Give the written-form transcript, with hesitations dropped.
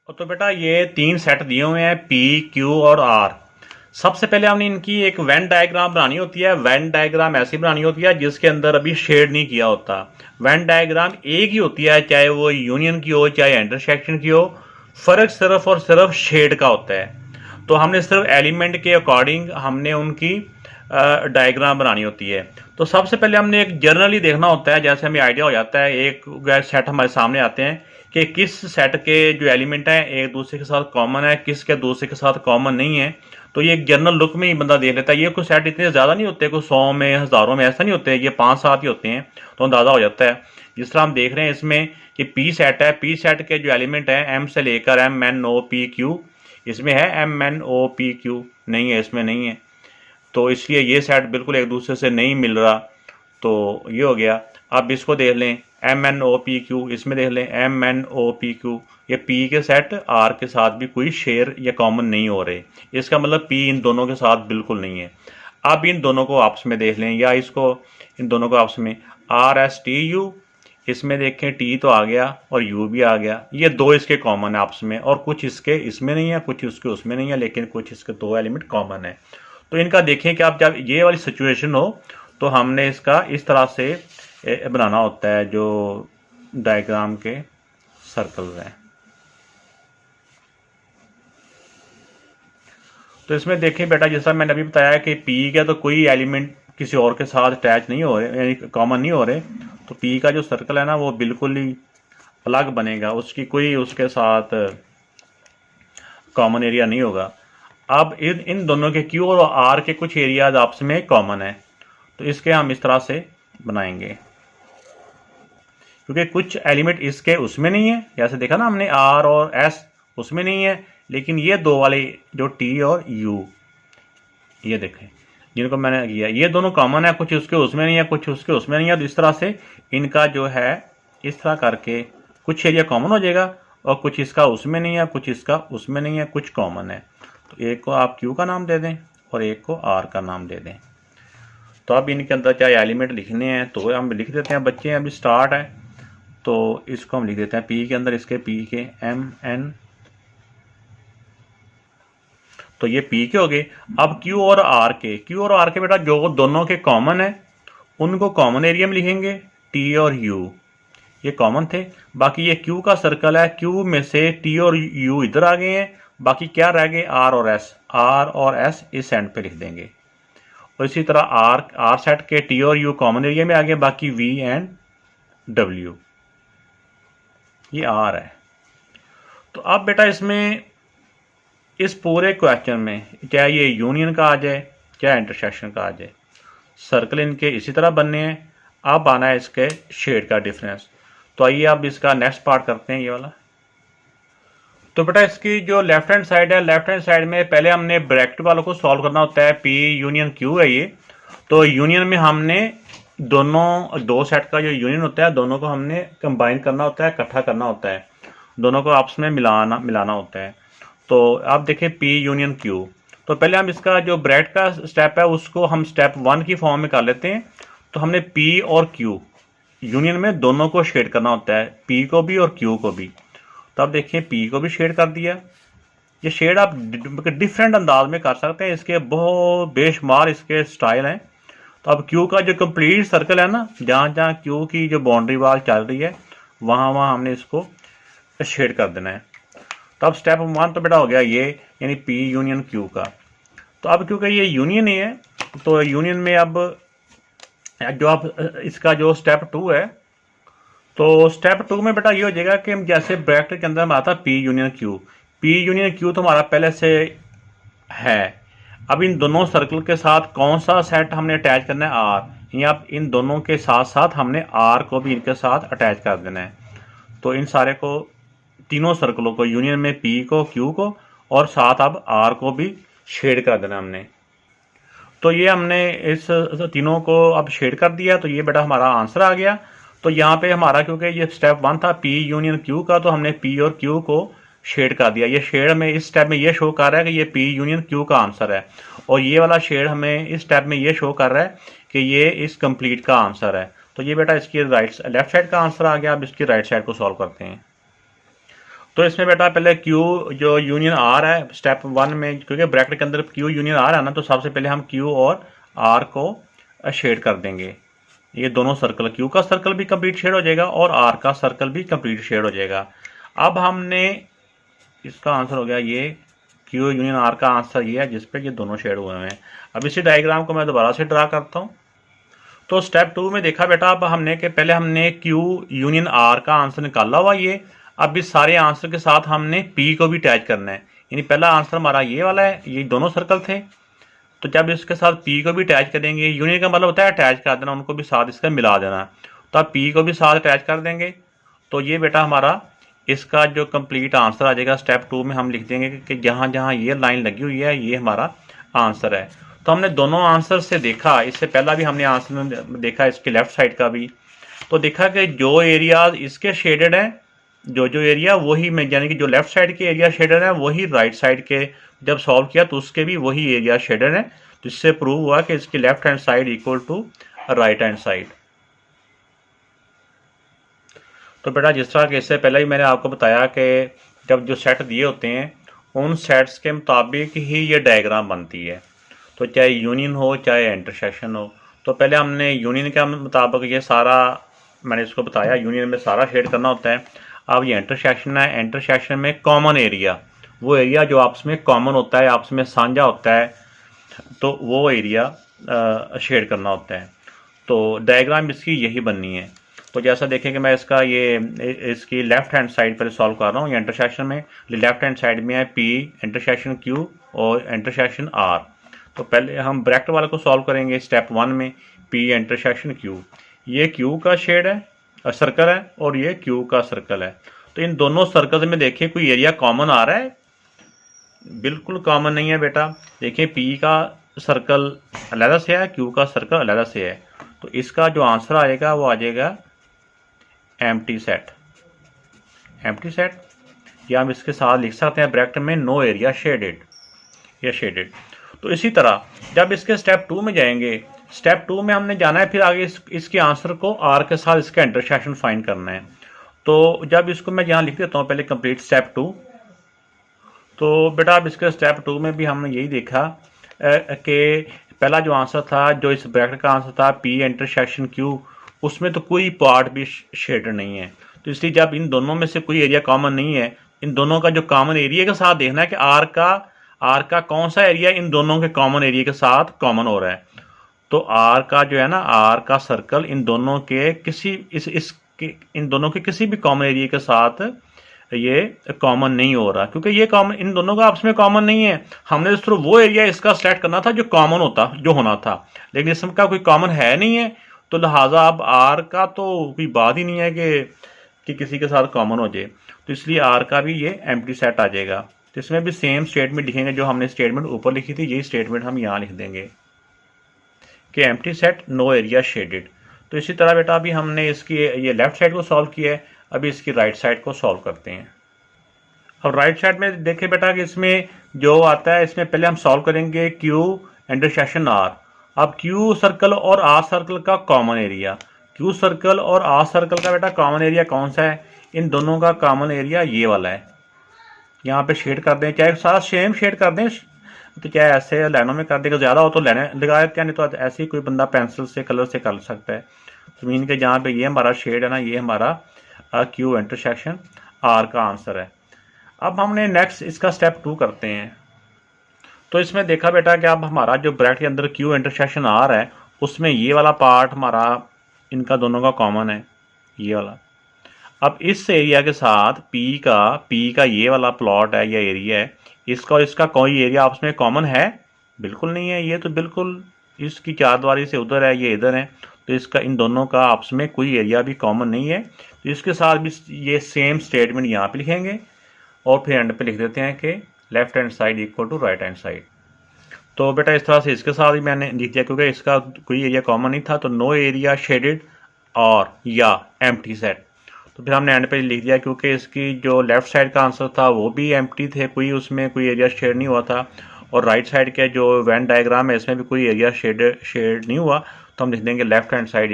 तो बेटा ये तीन सेट दिए हुए हैं पी क्यू और आर। सबसे पहले हमने इनकी एक वेन डायग्राम बनानी होती है। वेन डायग्राम ऐसी बनानी होती है जिसके अंदर अभी शेड नहीं किया होता। वेन डायग्राम एक ही होती है, चाहे वो यूनियन की हो चाहे इंटरसेक्शन की हो। फर्क सिर्फ और सिर्फ शेड का होता है। तो हमने सिर्फ एलिमेंट के अकॉर्डिंग हमने उनकी डायग्राम बनानी होती है। तो सबसे पहले हमने एक जर्नली देखना होता है, जैसे हमें आइडिया हो जाता है एक सेट हमारे सामने आते हैं कि किस सेट के जो एलिमेंट हैं एक दूसरे के साथ कॉमन है, किस के दूसरे के साथ कॉमन नहीं है। तो ये एक जनरल लुक में ही बंदा देख लेता है। ये कोई सेट इतने ज़्यादा नहीं होते, कोई 100 में हज़ारों में ऐसा नहीं होते, ये 5-7 ही होते हैं, तो अंदाज़ा हो जाता है। जिस तरह हम देख रहे हैं इसमें कि पी सेट है, पी सेट के जो एलिमेंट हैं एम से लेकर M N O P Q, इसमें है M N O P Q, नहीं है, इसमें नहीं है। तो इसलिए ये सेट बिल्कुल एक दूसरे से नहीं मिल रहा। तो ये हो गया। अब इसको देख लें M N O P Q, इसमें देख लें M N O P Q, ये पी के सेट आर के साथ भी कोई शेयर या कॉमन नहीं हो रहे। इसका मतलब पी इन दोनों के साथ बिल्कुल नहीं है। अब इन दोनों को आपस में देख लें, या इसको इन दोनों को आपस में आर एस टी यू, इसमें देखें टी तो आ गया और यू भी आ गया। ये दो इसके कॉमन है आपस में, और कुछ इसके इसमें नहीं है, कुछ उसके उसमें नहीं है, लेकिन कुछ इसके दो एलिमेंट कॉमन है। तो इनका देखें कि आप जब ये वाली सिचुएशन हो तो हमने इसका इस तरह से बनाना होता है जो डायग्राम के सर्कल्स हैं। तो इसमें देखें बेटा, जैसा मैंने अभी बताया कि पी का तो कोई एलिमेंट किसी और के साथ अटैच नहीं हो रहे, यानी कॉमन नहीं हो रहे। तो पी का जो सर्कल है ना वो बिल्कुल ही अलग बनेगा, उसकी कोई उसके साथ कॉमन एरिया नहीं होगा। अब इन दोनों के क्यू और आर के कुछ एरियाज आपस में कॉमन है, तो इसके हम इस तरह से बनाएंगे, क्योंकि कुछ एलिमेंट इसके उसमें नहीं है। जैसे देखा ना हमने आर और एस उसमें नहीं है, लेकिन ये दो वाले जो टी और यू, ये देखें जिनको मैंने किया, ये दोनों कॉमन है, कुछ उसके उसमें नहीं है, कुछ उसके उसमें नहीं है। तो इस तरह से इनका जो है इस तरह करके कुछ एरिया कॉमन हो जाएगा, और कुछ इसका उसमें नहीं है, कुछ इसका उसमें नहीं है, कुछ कॉमन है। तो एक को आप क्यू का नाम दे दें और एक को आर का नाम दे दें। तो अब इनके अंदर चाहे एलिमेंट लिखने हैं तो हम लिख देते हैं, बच्चे अभी स्टार्ट है तो इसको हम लिख देते हैं पी के अंदर, इसके पी के एम एन, तो ये पी के हो गए। अब क्यू और आर के, क्यू और आर के बेटा जो दोनों के कॉमन है उनको कॉमन एरिया में लिखेंगे, टी और यू ये कॉमन थे। बाकी ये क्यू का सर्कल है, क्यू में से टी और यू इधर आ गए हैं, बाकी क्या रह गए आर और एस, आर और एस इस एंड पे लिख देंगे। और इसी तरह आर सेट के टी और यू कॉमन एरिया में आ गए, बाकी वी एंड डब्ल्यू ये आर है। तो अब बेटा इसमें इस पूरे क्वेश्चन में चाहे ये यूनियन का आ जाए चाहे इंटरसेक्शन का आ जाए, सर्कल इनके इसी तरह बनने हैं। अब आना है इसके शेड का डिफरेंस। तो आइए अब इसका नेक्स्ट पार्ट करते हैं, ये वाला। तो बेटा इसकी जो लेफ्ट हैंड साइड है, लेफ्ट हैंड साइड में पहले हमने ब्रैकेट वालों को सॉल्व करना होता है। पी यूनियन क्यू है ये, तो यूनियन में हमने दोनों दो सेट का जो यूनियन होता है दोनों को हमने कंबाइन करना होता है, इकट्ठा करना होता है, दोनों को आपस में मिलाना होता है। तो आप देखें पी यूनियन क्यू, तो पहले हम इसका जो ब्रैकेट का स्टेप है उसको हम स्टेप 1 की फॉर्म में कर लेते हैं। तो हमने पी और क्यू यूनियन में दोनों को शेड करना होता है, पी को भी और क्यू को भी। तो आप देखिए पी को भी शेड कर दिया। ये शेड आप डिफरेंट अंदाज में कर सकते हैं, इसके बहुत बेशुमार इसके स्टाइल हैं। तो अब क्यू का जो कंप्लीट सर्कल है ना, जहाँ जहाँ क्यू की जो बाउंड्री वाल चल रही है वहाँ वहाँ हमने इसको शेड कर देना है। तो अब स्टेप 1 तो बेटा हो गया ये, यानी पी यूनियन क्यू का। तो अब क्योंकि ये यूनियन ही है तो यूनियन में अब जो आप इसका जो स्टेप 2 है, तो स्टेप 2 में बेटा ये हो जाएगा कि हम जैसे ब्रैकेट के अंदर हमारा था P union Q, P union Q तो हमारा पहले से है। अब इन दोनों सर्कल के साथ कौन सा सेट हमने अटैच करना है, आर, या इन दोनों के साथ साथ हमने आर को भी इनके साथ अटैच कर देना है। तो इन सारे को तीनों सर्कलों को यूनियन में पी को क्यू को और साथ अब आर को भी शेड कर देना हमने। तो ये हमने इस तीनों को अब शेड कर दिया, तो ये बेटा हमारा आंसर आ गया। तो यहाँ पे हमारा क्योंकि ये स्टेप 1 था पी यूनियन क्यू का, तो हमने पी और क्यू को शेड कर दिया। ये शेड में इस स्टेप में ये शो कर रहा है कि ये पी यूनियन क्यू का आंसर है, और ये वाला शेड हमें इस स्टेप में ये शो कर रहा है कि ये इस कंप्लीट का आंसर है। तो ये बेटा इसकी लेफ्ट साइड का आंसर आ गया। अब इसकी राइट साइड को सॉल्व करते हैं। तो इसमें बेटा पहले क्यू जो यूनियन आर है स्टेप 1 में, क्योंकि ब्रैकेट के अंदर क्यू यूनियन आर है ना, तो सबसे पहले हम क्यू और आर को शेड कर देंगे। ये दोनों सर्कल, क्यू का सर्कल भी कंप्लीट शेड हो जाएगा और आर का सर्कल भी कंप्लीट शेड हो जाएगा। अब हमने इसका आंसर हो गया ये क्यू यूनियन आर का आंसर ये है जिस पे ये दोनों शेड हुए हैं। अब इसी डायग्राम को मैं दोबारा से ड्रा करता हूँ। तो स्टेप 2 में देखा बेटा, अब हमने कि पहले हमने क्यू यूनियन आर का आंसर निकाला हुआ ये। अब इस सारे आंसर के साथ हमने पी को भी अटैच करना है, यानी पहला आंसर हमारा ये वाला है, ये दोनों सर्कल थे। तो जब इसके साथ पी को भी अटैच करेंगे, यूनियन का मतलब होता है अटैच कर देना, उनको भी साथ इसका मिला देना। तो अब पी को भी साथ अटैच कर देंगे, तो ये बेटा हमारा इसका जो कंप्लीट आंसर आ जाएगा। स्टेप 2 में हम लिख देंगे कि जहाँ जहाँ ये लाइन लगी हुई है ये हमारा आंसर है। तो हमने दोनों आंसर से देखा, इससे पहला भी हमने आंसर में देखा इसके लेफ्ट साइड का भी, तो देखा कि जो एरियाज इसके शेडेड हैं, जो एरिया वही में, यानी कि जो लेफ्ट साइड के एरिया शेडेड है वही राइट साइड के जब सॉल्व किया तो उसके भी वही एरिया शेडेड है। तो इससे प्रूव हुआ कि इसकी left hand side equal to right hand side. तो बेटा जिस तरह कि इससे पहले ही मैंने आपको बताया कि जब जो सेट दिए होते हैं उन सेट्स के मुताबिक ही ये डायग्राम बनती है। तो चाहे यूनियन हो चाहे इंटरसेक्शन हो, तो पहले हमने यूनियन के मुताबिक ये सारा मैंने इसको बताया, यूनियन में सारा शेड करना होता है। अब ये इंटरसेक्शन है, इंटरसेक्शन में कॉमन एरिया, वो एरिया जो आपस में कॉमन होता है, आपस में साझा होता है, तो वो एरिया शेड करना होता है। तो डायग्राम इसकी यही बननी है। तो जैसा देखें कि मैं इसका ये इसकी लेफ्ट हैंड साइड पर सॉल्व कर रहा हूँ। ये इंटरसेक्शन में लेफ्ट हैंड साइड में है पी इंटरसेक्शन क्यू और इंटरसेक्शन आर। तो पहले हम ब्रैकेट वाले को सॉल्व करेंगे स्टेप 1 में, पी इंटरसेक्शन क्यू। ये क्यू का शेड है, सर्कल है, और ये क्यू का सर्कल है। तो इन दोनों सर्कल में देखिए कोई एरिया कॉमन आ रहा है? बिल्कुल कॉमन नहीं है बेटा। देखिए पी का सर्कल अलग से है, क्यू का सर्कल अलग से है। तो इसका जो आंसर आएगा वो आ जाएगा एम्प्टी सेट। एम्प्टी सेट, या हम इसके साथ लिख सकते हैं ब्रैकेट में नो एरिया शेडेड या शेडेड। तो इसी तरह जब इसके स्टेप 2 में जाएंगे, स्टेप 2 में हमने जाना है फिर आगे इसके आंसर को आर के साथ इसका इंटरसेक्शन फाइंड करना है। तो जब इसको मैं यहाँ लिख देता हूँ पहले कंप्लीट स्टेप 2। तो बेटा अब इसके स्टेप 2 में भी हमने यही देखा कि पहला जो आंसर था, जो इस ब्रैकेट का आंसर था पी इंटरसेक्शन क्यू, उसमें तो कोई पार्ट भी शेडर नहीं है। तो इसलिए जब इन दोनों में से कोई एरिया कॉमन नहीं है, इन दोनों का जो कॉमन एरिया के साथ देखना है कि आर का कौन सा एरिया इन दोनों के कॉमन एरिया के साथ कॉमन हो रहा है। तो आर का जो है ना, आर का सर्कल इन दोनों के इन दोनों के किसी भी कॉमन एरिया के साथ ये कॉमन नहीं हो रहा, क्योंकि ये कॉमन इन दोनों का आपस में कॉमन नहीं है। हमने सिर्फ वो एरिया इसका सेलेक्ट करना था जो कॉमन होना था, लेकिन इसमें का कोई कॉमन है नहीं है। तो लिहाजा अब आर का तो कोई बात ही नहीं है कि किसी के साथ कॉमन हो जाए। तो इसलिए आर का भी ये एम्प्टी सेट आ जाएगा। तो इसमें भी सेम स्टेटमेंट लिखेंगे जो हमने स्टेटमेंट ऊपर लिखी थी, यही स्टेटमेंट हम यहाँ लिख देंगे कि empty set no area shaded. तो इसी तरह बेटा अभी हमने इसकी ये लेफ्ट साइड को सॉल्व किया है, अभी इसकी राइट साइड को सॉल्व करते हैं। अब राइट साइड में देखें बेटा कि इसमें जो आता है, इसमें पहले हम सॉल्व करेंगे क्यू इंटरसेक्शन आर। अब क्यू सर्कल और आर सर्कल का कॉमन एरिया, क्यू सर्कल और आर सर्कल का बेटा कॉमन एरिया कौन सा है? इन दोनों का कॉमन एरिया ये वाला है। यहाँ पे शेड कर दें, चाहे सारा सेम शेड कर दें, तो चाहे ऐसे लाइनों में कर देगा, ज़्यादा हो तो लाइनें लगा देते हैं, नहीं तो ऐसे ही कोई बंदा पेंसिल से कलर से कर सकता है। तो मीन के जहाँ पे ये हमारा शेड है ना, ये हमारा क्यू इंटरसेक्शन आर का आंसर है। अब हमने नेक्स्ट इसका स्टेप 2 करते हैं। तो इसमें देखा बेटा कि अब हमारा जो ब्रैकेट के अंदर क्यू इंटरसेक्शन आर है, उसमें ये वाला पार्ट हमारा इनका दोनों का कॉमन है, ये वाला। अब इस एरिया के साथ पी का ये वाला प्लॉट है या एरिया है, इसका और इसका कोई एरिया आपस में कॉमन है? बिल्कुल नहीं है। ये तो बिल्कुल इसकी चारदीवारी से उधर है, ये इधर है, तो इसका इन दोनों का आपस में कोई एरिया भी कॉमन नहीं है। तो इसके साथ भी ये सेम स्टेटमेंट यहाँ पे लिखेंगे और फिर एंड पे लिख देते हैं कि left hand side equal to right hand side. तो बेटा इस तरह से इसके साथ भी मैंने लिख दिया, क्योंकि इसका कोई एरिया कॉमन नहीं था। तो नो एरिया शेडेड और या एम्प्टी सेट। तो फिर हमने एंड पे लिख दिया, क्योंकि इसकी जो लेफ्ट साइड का आंसर था वो भी एम्प्टी थे, कोई उसमें कोई एरिया शेड नहीं हुआ था, और राइट साइड के जो वेन डायग्राम है इसमें भी कोई एरिया शेड नहीं हुआ। तो हम लिख देंगे लेफ्ट हैंड साइड